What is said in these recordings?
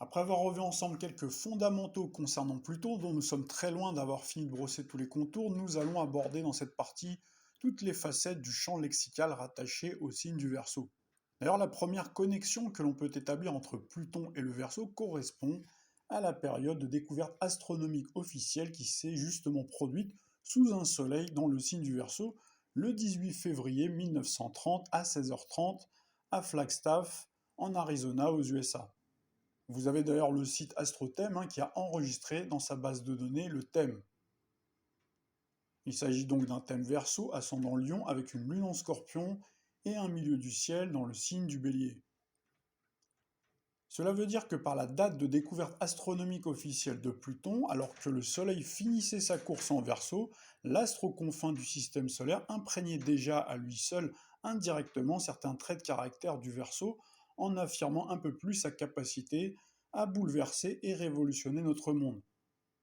Après avoir revu ensemble quelques fondamentaux concernant Pluton, dont nous sommes très loin d'avoir fini de brosser tous les contours, nous allons aborder dans cette partie toutes les facettes du champ lexical rattaché au signe du Verseau. D'ailleurs, la première connexion que l'on peut établir entre Pluton et le Verseau correspond à la période de découverte astronomique officielle qui s'est justement produite sous un soleil dans le signe du Verseau le 18 février 1930 à 16h30 à Flagstaff, en Arizona, aux USA. Vous avez d'ailleurs le site AstroThème qui a enregistré dans sa base de données le thème. Il s'agit donc d'un thème Verseau ascendant Lion avec une lune en Scorpion et un milieu du ciel dans le signe du Bélier. Cela veut dire que par la date de découverte astronomique officielle de Pluton, alors que le Soleil finissait sa course en Verseau, l'astre aux confins du système solaire imprégnait déjà à lui seul indirectement certains traits de caractère du Verseau en affirmant un peu plus sa capacité à bouleverser et révolutionner notre monde.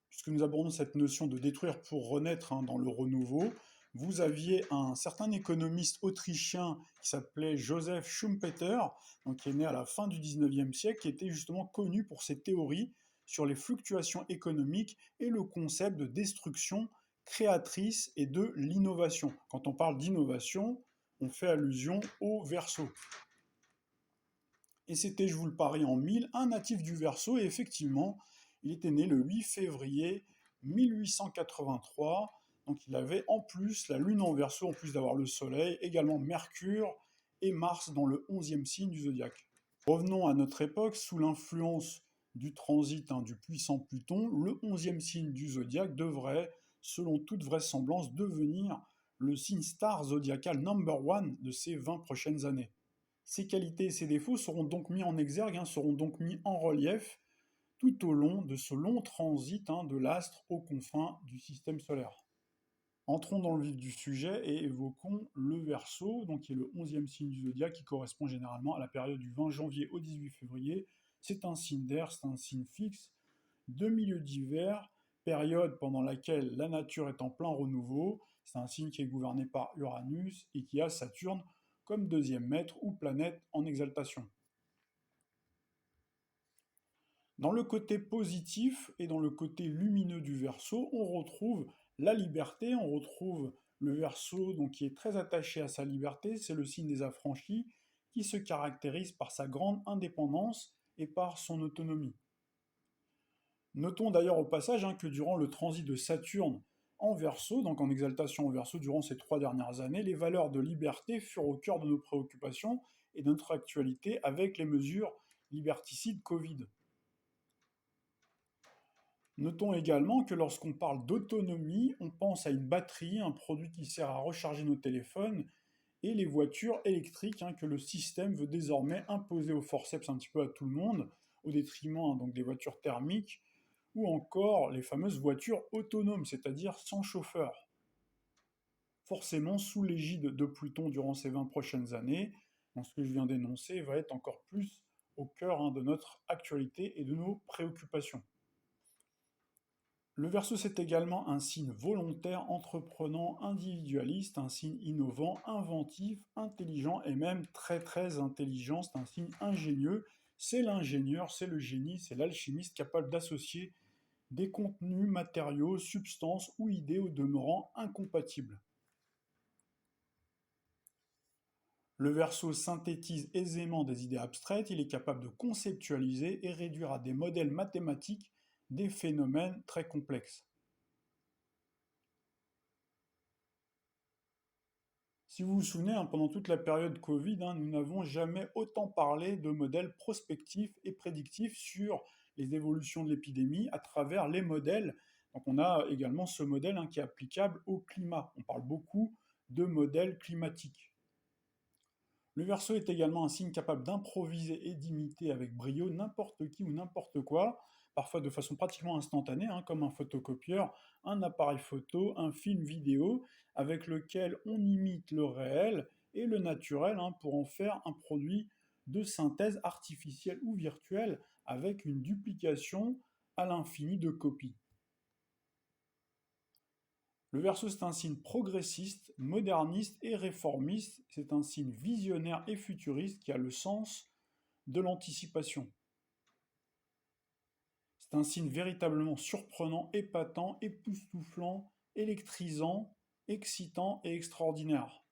Puisque nous abordons cette notion de détruire pour renaître dans le renouveau, vous aviez un certain économiste autrichien qui s'appelait Joseph Schumpeter, donc qui est né à la fin du 19e siècle, qui était justement connu pour ses théories sur les fluctuations économiques et le concept de destruction créatrice et de l'innovation. Quand on parle d'innovation, on fait allusion au Verseau. Et c'était, je vous le parie en mille, un natif du Verseau, et effectivement, il était né le 8 février 1883, donc il avait en plus la Lune en Verseau, en plus d'avoir le Soleil, également Mercure et Mars dans le 11e signe du zodiaque. Revenons à notre époque, sous l'influence du transit du puissant Pluton, le 11e signe du zodiaque devrait, selon toute vraisemblance, devenir le signe star zodiacal number one de ces 20 prochaines années. Ses qualités et ses défauts seront donc mis en exergue, seront donc mis en relief tout au long de ce long transit de l'astre aux confins du système solaire. Entrons dans le vif du sujet et évoquons le Verseau, donc qui est le 11e signe du zodiaque, qui correspond généralement à la période du 20 janvier au 18 février. C'est un signe d'air, c'est un signe fixe, de milieu d'hiver, période pendant laquelle la nature est en plein renouveau. C'est un signe qui est gouverné par Uranus et qui a Saturne comme deuxième maître ou planète en exaltation. Dans le côté positif et dans le côté lumineux du Verseau, on retrouve la liberté, on retrouve le Verseau donc, qui est très attaché à sa liberté, c'est le signe des affranchis, qui se caractérise par sa grande indépendance et par son autonomie. Notons d'ailleurs au passage que durant le transit de Saturne en Verseau, donc en exaltation en Verseau durant ces 3 dernières années, les valeurs de liberté furent au cœur de nos préoccupations et de notre actualité avec les mesures liberticides Covid. Notons également que lorsqu'on parle d'autonomie, on pense à une batterie, un produit qui sert à recharger nos téléphones, et les voitures électriques que le système veut désormais imposer au forceps un petit peu à tout le monde, au détriment donc des voitures thermiques, ou encore les fameuses voitures autonomes, c'est-à-dire sans chauffeur. Forcément, sous l'égide de Pluton durant ces 20 prochaines années, dans ce que je viens d'énoncer, va être encore plus au cœur de notre actualité et de nos préoccupations. Le Verseau, c'est également un signe volontaire, entreprenant, individualiste, un signe innovant, inventif, intelligent et même très très intelligent. C'est un signe ingénieux. C'est l'ingénieur, c'est le génie, c'est l'alchimiste capable d'associer des contenus, matériaux, substances ou idées au demeurant incompatibles. Le Verseau synthétise aisément des idées abstraites, il est capable de conceptualiser et réduire à des modèles mathématiques des phénomènes très complexes. Si vous vous souvenez, pendant toute la période Covid, nous n'avons jamais autant parlé de modèles prospectifs et prédictifs sur les évolutions de l'épidémie à travers les modèles. Donc on a également ce modèle qui est applicable au climat. On parle beaucoup de modèles climatiques. Le Verseau est également un signe capable d'improviser et d'imiter avec brio n'importe qui ou n'importe quoi, parfois de façon pratiquement instantanée, comme un photocopieur, un appareil photo, un film vidéo, avec lequel on imite le réel et le naturel pour en faire un produit de synthèse artificielle ou virtuelle avec une duplication à l'infini de copies. Le Verseau, c'est un signe progressiste, moderniste et réformiste. C'est un signe visionnaire et futuriste qui a le sens de l'anticipation. C'est un signe véritablement surprenant, épatant, époustouflant, électrisant, excitant et extraordinaire.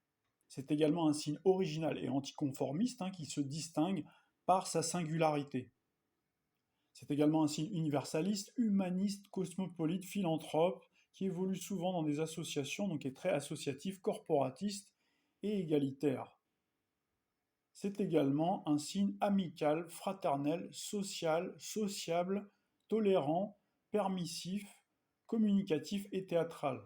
C'est également un signe original et anticonformiste qui se distingue par sa singularité. C'est également un signe universaliste, humaniste, cosmopolite, philanthrope, qui évolue souvent dans des associations, donc est très associatif, corporatiste et égalitaire. C'est également un signe amical, fraternel, social, sociable, tolérant, permissif, communicatif et théâtral.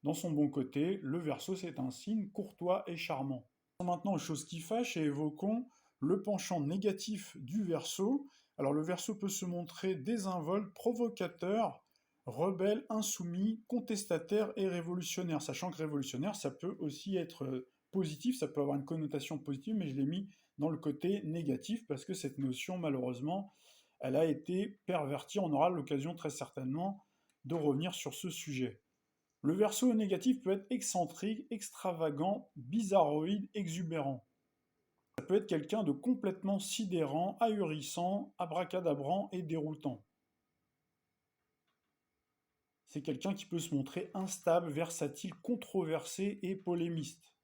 Dans son bon côté, le Verseau, c'est un signe courtois et charmant. Maintenant aux choses qui fâchent et évoquons le penchant négatif du Verseau. Alors le Verseau peut se montrer désinvolte, provocateur, rebelle, insoumis, contestataire et révolutionnaire. Sachant que révolutionnaire, ça peut aussi être positif, ça peut avoir une connotation positive, mais je l'ai mis dans le côté négatif parce que cette notion, malheureusement, elle a été pervertie. On aura l'occasion très certainement de revenir sur ce sujet. Le Verseau négatif peut être excentrique, extravagant, bizarroïde, exubérant. Ça peut être quelqu'un de complètement sidérant, ahurissant, abracadabrant et déroutant. C'est quelqu'un qui peut se montrer instable, versatile, controversé et polémiste.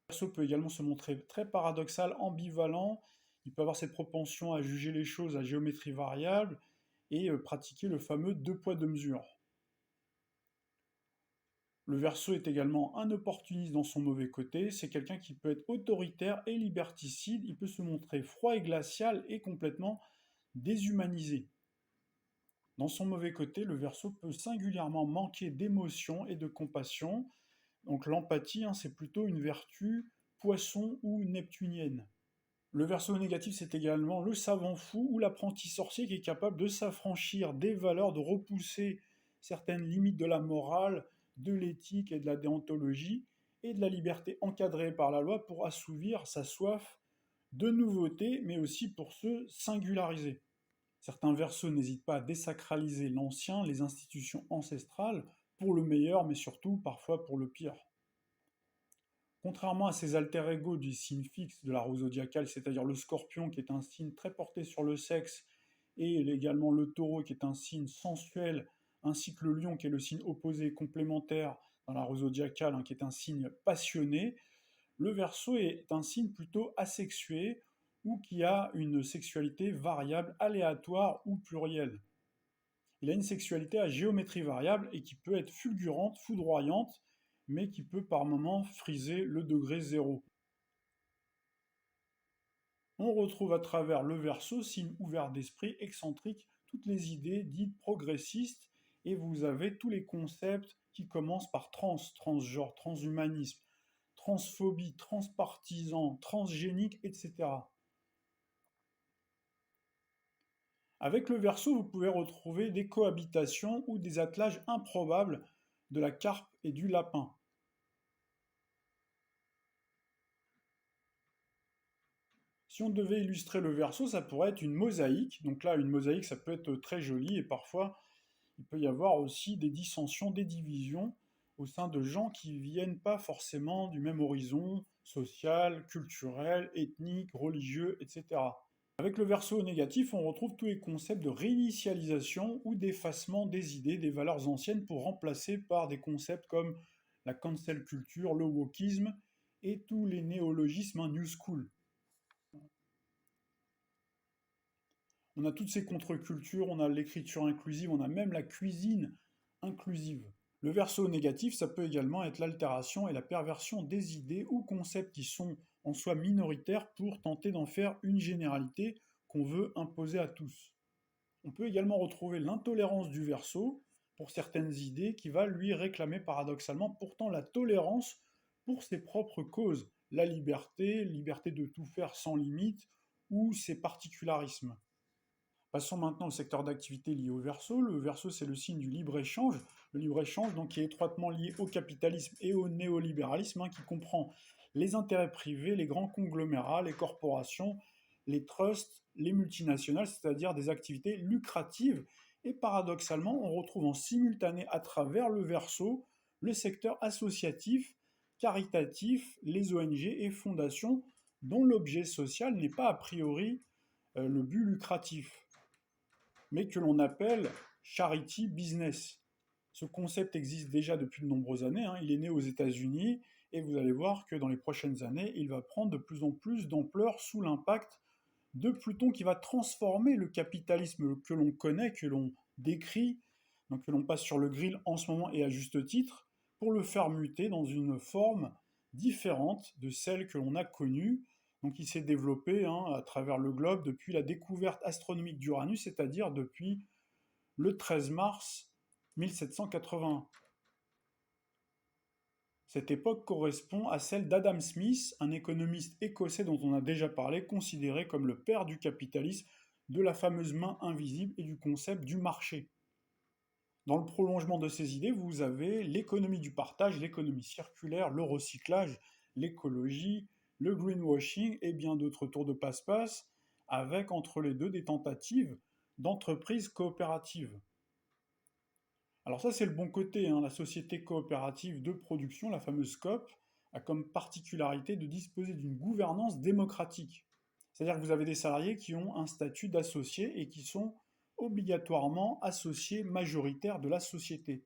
Le Verseau peut également se montrer très paradoxal, ambivalent. Il peut avoir cette propension à juger les choses à géométrie variable et pratiquer le fameux deux poids deux mesures. Le Verseau est également un opportuniste dans son mauvais côté, c'est quelqu'un qui peut être autoritaire et liberticide, il peut se montrer froid et glacial et complètement déshumanisé. Dans son mauvais côté, le Verseau peut singulièrement manquer d'émotion et de compassion, donc l'empathie, c'est plutôt une vertu poisson ou neptunienne. Le Verseau négatif, c'est également le savant fou ou l'apprenti sorcier qui est capable de s'affranchir des valeurs, de repousser certaines limites de la morale, de l'éthique et de la déontologie, et de la liberté encadrée par la loi pour assouvir sa soif de nouveauté, mais aussi pour se singulariser. Certains Verseaux n'hésitent pas à désacraliser l'ancien, les institutions ancestrales, pour le meilleur, mais surtout parfois pour le pire. Contrairement à ces alter-ego du signe fixe de la roue zodiacale, c'est-à-dire le Scorpion qui est un signe très porté sur le sexe, et également le Taureau qui est un signe sensuel, ainsi que le Lion qui est le signe opposé complémentaire dans la roue zodiacale, qui est un signe passionné, le Verseau est un signe plutôt asexué ou qui a une sexualité variable, aléatoire ou plurielle. Il a une sexualité à géométrie variable et qui peut être fulgurante, foudroyante, mais qui peut par moments friser le degré zéro. On retrouve à travers le Verseau, signe ouvert d'esprit, excentrique, toutes les idées dites progressistes, et vous avez tous les concepts qui commencent par transgenre, transhumanisme, transphobie, transpartisan, transgénique, etc. Avec le Verseau, vous pouvez retrouver des cohabitations ou des attelages improbables de la carpe et du lapin. Si on devait illustrer le Verseau, ça pourrait être une mosaïque. Donc là, une mosaïque, ça peut être très joli et parfois, il peut y avoir aussi des dissensions, des divisions au sein de gens qui ne viennent pas forcément du même horizon social, culturel, ethnique, religieux, etc. Avec le Verseau négatif, on retrouve tous les concepts de réinitialisation ou d'effacement des idées, des valeurs anciennes pour remplacer par des concepts comme la cancel culture, le wokisme et tous les néologismes new school. On a toutes ces contre-cultures, on a l'écriture inclusive, on a même la cuisine inclusive. Le Verseau négatif, ça peut également être l'altération et la perversion des idées ou concepts qui sont en soi minoritaires pour tenter d'en faire une généralité qu'on veut imposer à tous. On peut également retrouver l'intolérance du Verseau pour certaines idées qui va lui réclamer paradoxalement pourtant la tolérance pour ses propres causes, la liberté, liberté de tout faire sans limite ou ses particularismes. Passons maintenant au secteur d'activité lié au Verseau. Le Verseau, c'est le signe du libre-échange. Le libre-échange, donc, qui est étroitement lié au capitalisme et au néolibéralisme, qui comprend les intérêts privés, les grands conglomérats, les corporations, les trusts, les multinationales, c'est-à-dire des activités lucratives. Et paradoxalement, on retrouve en simultané à travers le Verseau le secteur associatif, caritatif, les ONG et fondations, dont l'objet social n'est pas a priori le but lucratif. mais que l'on appelle charity business. Ce concept existe déjà depuis de nombreuses années, hein. Il est né aux États-Unis et vous allez voir que dans les prochaines années, il va prendre de plus en plus d'ampleur sous l'impact de Pluton qui va transformer le capitalisme que l'on connaît, que l'on décrit, donc que l'on passe sur le grill en ce moment et à juste titre, pour le faire muter dans une forme différente de celle que l'on a connue. Donc il s'est développé à travers le globe depuis la découverte astronomique d'Uranus, c'est-à-dire depuis le 13 mars 1781. Cette époque correspond à celle d'Adam Smith, un économiste écossais dont on a déjà parlé, considéré comme le père du capitalisme, de la fameuse main invisible et du concept du marché. Dans le prolongement de ces idées, vous avez l'économie du partage, l'économie circulaire, le recyclage, l'écologie, le greenwashing et bien d'autres tours de passe-passe, avec entre les deux des tentatives d'entreprises coopératives. Alors ça, c'est le bon côté, hein. La société coopérative de production, la fameuse COP, a comme particularité de disposer d'une gouvernance démocratique. C'est-à-dire que vous avez des salariés qui ont un statut d'associé et qui sont obligatoirement associés majoritaires de la société.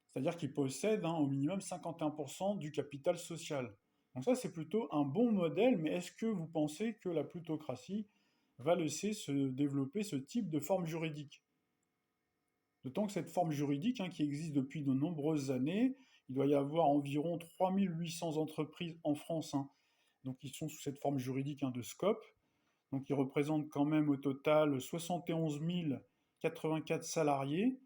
C'est-à-dire qu'ils possèdent au minimum 51% du capital social. Donc ça, c'est plutôt un bon modèle, mais est-ce que vous pensez que la plutocratie va laisser se développer ce type de forme juridique? D'autant que cette forme juridique, qui existe depuis de nombreuses années, il doit y avoir environ 3800 entreprises en France, donc qui sont sous cette forme juridique de SCOP, donc qui représentent quand même au total 71 084 salariés,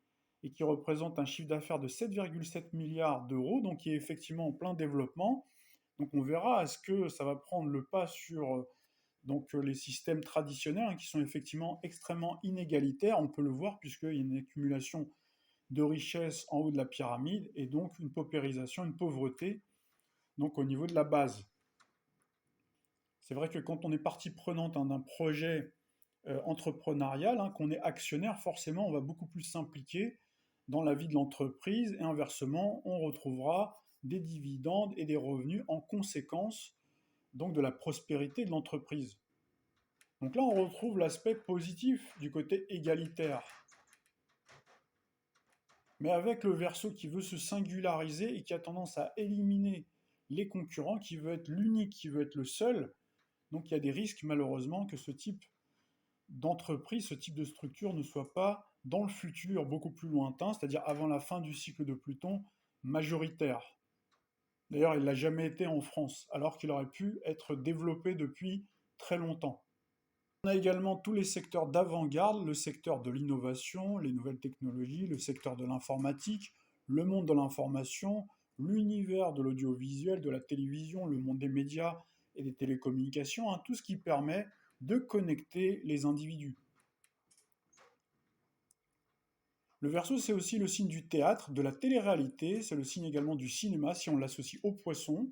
et qui représentent un chiffre d'affaires de 7,7 milliards d'euros, donc qui est effectivement en plein développement. Donc on verra, est-ce que ça va prendre le pas sur les systèmes traditionnels qui sont effectivement extrêmement inégalitaires, on peut le voir puisqu'il y a une accumulation de richesses en haut de la pyramide et donc une paupérisation, une pauvreté donc au niveau de la base. C'est vrai que quand on est partie prenante d'un projet entrepreneurial, qu'on est actionnaire, forcément on va beaucoup plus s'impliquer dans la vie de l'entreprise et inversement on retrouvera des dividendes et des revenus en conséquence donc de la prospérité de l'entreprise. Donc là, on retrouve l'aspect positif du côté égalitaire. Mais avec le Verseau qui veut se singulariser et qui a tendance à éliminer les concurrents, qui veut être l'unique, qui veut être le seul, donc il y a des risques malheureusement que ce type d'entreprise, ce type de structure ne soit pas dans le futur beaucoup plus lointain, c'est-à-dire avant la fin du cycle de Pluton, majoritaire. D'ailleurs, il ne l'a jamais été en France, alors qu'il aurait pu être développé depuis très longtemps. On a également tous les secteurs d'avant-garde, le secteur de l'innovation, les nouvelles technologies, le secteur de l'informatique, le monde de l'information, l'univers de l'audiovisuel, de la télévision, le monde des médias et des télécommunications, tout ce qui permet de connecter les individus. Le Verseau, c'est aussi le signe du théâtre, de la télé-réalité, c'est le signe également du cinéma si on l'associe au Poisson,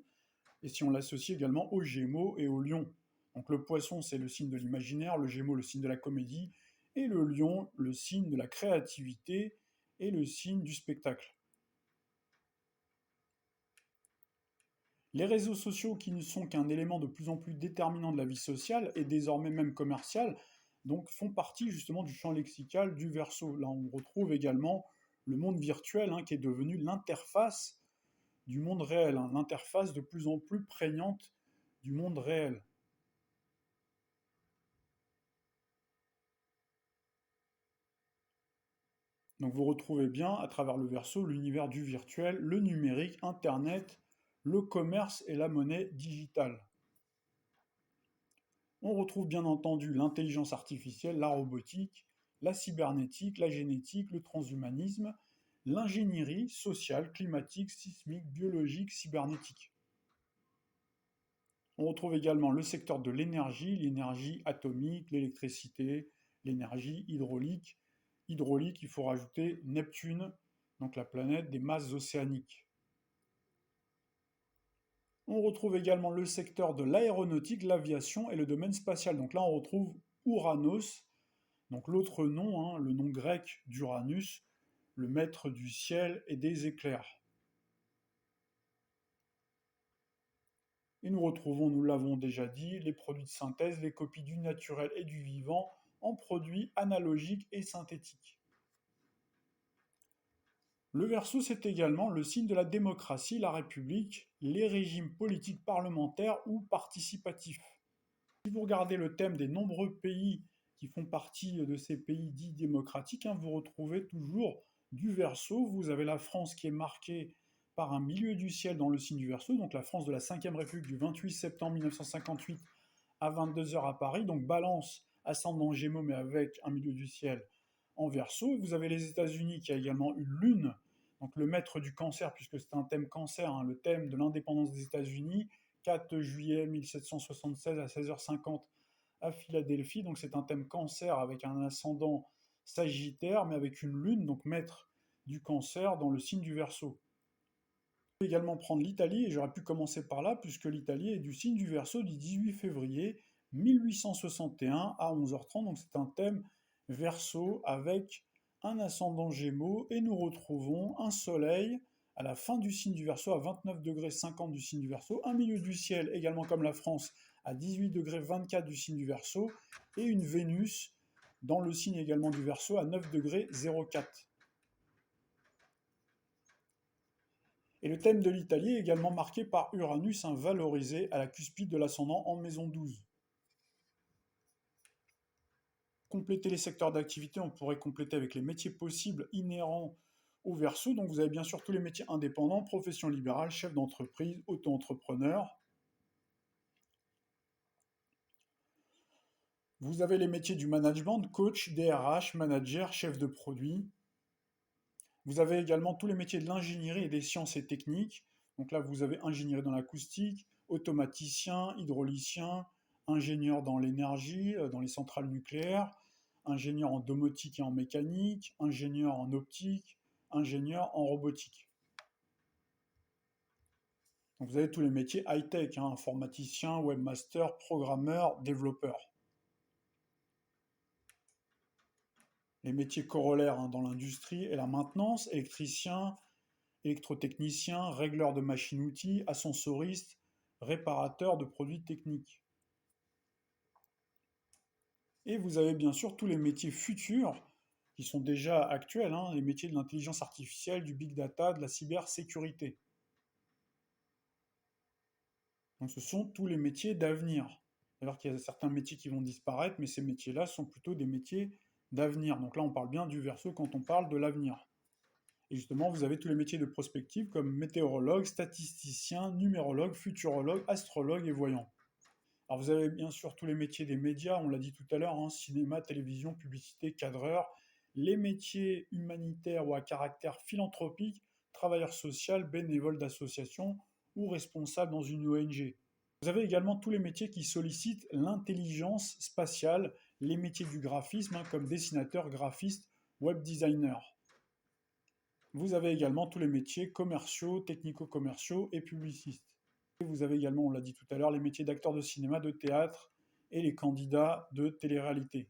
et si on l'associe également aux Gémeaux et au Lion. Donc le Poisson, c'est le signe de l'imaginaire, le Gémeaux, le signe de la comédie, et le Lion, le signe de la créativité et le signe du spectacle. Les réseaux sociaux, qui ne sont qu'un élément de plus en plus déterminant de la vie sociale et désormais même commerciale, donc font partie justement du champ lexical du Verseau. Là, on retrouve également le monde virtuel qui est devenu l'interface du monde réel, l'interface de plus en plus prégnante du monde réel. Donc vous retrouvez bien à travers le Verseau l'univers du virtuel, le numérique, Internet, le commerce et la monnaie digitale. On retrouve bien entendu l'intelligence artificielle, la robotique, la cybernétique, la génétique, le transhumanisme, l'ingénierie sociale, climatique, sismique, biologique, cybernétique. On retrouve également le secteur de l'énergie atomique, l'électricité, l'énergie hydraulique. Hydraulique, il faut rajouter Neptune, donc la planète des masses océaniques. On retrouve également le secteur de l'aéronautique, l'aviation et le domaine spatial. Donc là, on retrouve Ouranos, donc l'autre nom, le nom grec d'Uranus, le maître du ciel et des éclairs. Et nous retrouvons, nous l'avons déjà dit, les produits de synthèse, les copies du naturel et du vivant en produits analogiques et synthétiques. Le Verseau, c'est également le signe de la démocratie, la République, les régimes politiques parlementaires ou participatifs. Si vous regardez le thème des nombreux pays qui font partie de ces pays dits démocratiques, vous retrouvez toujours du Verseau. Vous avez la France qui est marquée par un milieu du ciel dans le signe du Verseau, donc la France de la 5e République du 28 septembre 1958 à 22 heures à Paris, donc Balance, ascendant Gémeaux, mais avec un milieu du ciel en Verseau. Vous avez les États-Unis qui a également une lune, donc le maître du cancer, puisque c'est un thème cancer, le thème de l'indépendance des États-Unis, 4 juillet 1776 à 16h50 à Philadelphie. Donc c'est un thème cancer avec un ascendant sagittaire, mais avec une lune, donc maître du cancer, dans le signe du Verseau. On peut également prendre l'Italie, et j'aurais pu commencer par là, puisque l'Italie est du signe du Verseau du 18 février 1861 à 11h30. Donc c'est un thème Verseau avec un ascendant Gémeaux, et nous retrouvons un soleil à la fin du signe du Verseau, à 29 degrés 50 du signe du Verseau, un milieu du ciel, également comme la France, à 18 degrés 24 du signe du Verseau, et une Vénus dans le signe également du Verseau, à 9 degrés 04. Et le thème de l'Italie est également marqué par Uranus, valorisé à la cuspide de l'ascendant en maison 12. Compléter les secteurs d'activité, on pourrait compléter avec les métiers possibles inhérents au Verseau. Donc vous avez bien sûr tous les métiers indépendants, profession libérale, chef d'entreprise, auto-entrepreneur. Vous avez les métiers du management, coach, DRH, manager, chef de produit. Vous avez également tous les métiers de l'ingénierie et des sciences et techniques. Donc là, vous avez ingénierie dans l'acoustique, automaticien, hydraulicien, ingénieur dans l'énergie, dans les centrales nucléaires, ingénieur en domotique et en mécanique, ingénieur en optique, ingénieur en robotique. Donc vous avez tous les métiers high-tech, informaticien, webmaster, programmeur, développeur. Les métiers corollaires dans l'industrie et la maintenance, électricien, électrotechnicien, régleur de machines-outils, ascensoriste, réparateur de produits techniques. Et vous avez bien sûr tous les métiers futurs qui sont déjà actuels, les métiers de l'intelligence artificielle, du big data, de la cybersécurité. Donc ce sont tous les métiers d'avenir. Alors qu'il y a certains métiers qui vont disparaître, mais ces métiers-là sont plutôt des métiers d'avenir. Donc là, on parle bien du Verseau quand on parle de l'avenir. Et justement, vous avez tous les métiers de prospective comme météorologue, statisticien, numérologue, futurologue, astrologue et voyant. Alors vous avez bien sûr tous les métiers des médias, on l'a dit tout à l'heure, cinéma, télévision, publicité, cadreur, les métiers humanitaires ou à caractère philanthropique, travailleur social, bénévole d'association ou responsable dans une ONG. Vous avez également tous les métiers qui sollicitent l'intelligence spatiale, les métiers du graphisme comme dessinateur, graphiste, web designer. Vous avez également tous les métiers commerciaux, technico-commerciaux et publicistes. Et vous avez également, on l'a dit tout à l'heure, les métiers d'acteurs de cinéma, de théâtre et les candidats de télé-réalité.